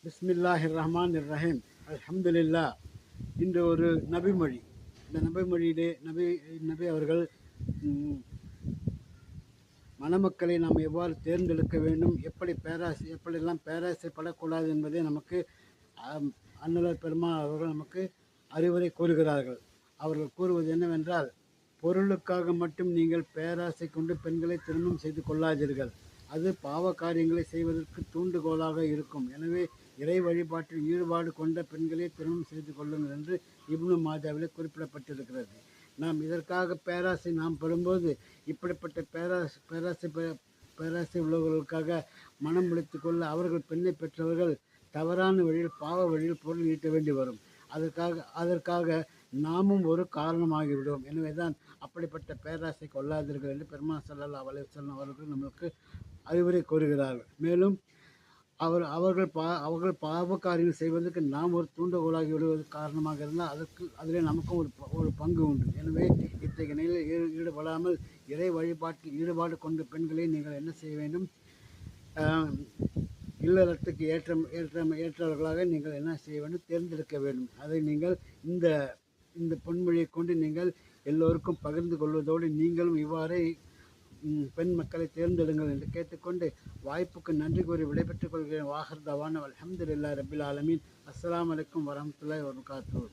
பிஸ்மில்லாஹிர் ரஹ்மான் ரஹீம். அல்ஹம்துலில்லா. இன்று ஒரு நபிமொழி. இந்த நபிமொழியிலே நபி நபி அவர்கள் ம், மணமக்களை நாம் எவ்வாறு தேர்ந்தெடுக்க வேண்டும், எப்படியெல்லாம் பேராசைப்படக்கூடாது என்பதை நமக்கு ஆம், அன்னலர் பெருமாள் அவர்கள் நமக்கு அறிவுரை கூறுகிறார்கள். அவர்கள் கூறுவது என்னவென்றால், பொருளுக்காக மட்டும் நீங்கள் பேராசை கொண்டு பெண்களை திருமணம் செய்து கொள்ளாதீர்கள். அது பாவ காரியங்களை செய்வதற்கு தூண்டுகோலாக இருக்கும். எனவே இறை வழிபாட்டில் ஈடுபாடு கொண்ட பெண்களை திருமணம் செய்து கொள்ளுங்கள் என்று இப்னு மாஜாவிலே குறிப்பிடப்பட்டிருக்கிறது. நாம் இதற்காக பேராசை நாம் படும்போது, இப்படிப்பட்ட பேராசை உள்ளவர்களுக்காக மனம் முடித்துக் கொள்ள அவர்கள் பெண்ணை பெற்றவர்கள் தவறான வழியில், பாவ வழியில் பொருள் ஈட்ட வேண்டி வரும். அதற்காக நாமும் ஒரு காரணமாகிவிடுவோம். எனவேதான் அப்படிப்பட்ட பேராசை கொள்ளாதீர்கள் என்று பெருமானார் ஸல்லல்லாஹு அலைஹி வஸல்லம் அவர்கள் நம்மளுக்கு அறிவுரை கூறுகிறார்கள். மேலும் அவர்கள் பாவ காரியங்கள் செய்வதற்கு நாம் ஒரு தூண்டுகோலாகி விடுவது காரணமாக இருந்தால் அதிலே நமக்கும் ஒரு பங்கு உண்டு. எனவே இத்தகைய நிலையில் ஈடுபடாமல் இறை வழிபாட்டில் ஈடுபாடு கொண்ட பெண்களை நீங்கள் என்ன செய்ய வேண்டும்? ஆஹ், இல்லறத்துக்கு ஏற்றவர்களாக நீங்கள் என்ன செய்ய வேண்டும்? தேர்ந்தெடுக்க வேண்டும். அதை நீங்கள் இந்த இந்த பொன்மொழியை கொண்டு நீங்கள் எல்லோருக்கும் பகிர்ந்து கொள்வதோடு, நீங்களும் இவ்வாறே பெண் மக்களை தேர்ந்தெடுங்கள் என்று கேட்டுக்கொண்டு, வாய்ப்புக்கு நன்றி கூறி விடைபெற்றுக் கொள்கிறேன். வாஹிர் தவானா அல்ஹம்துலில்லாஹி ரப்பில் ஆலமீன். அஸ்ஸலாமு அலைக்கும் வரஹ்மத்துல்லாஹி வபரகாத்துஹு.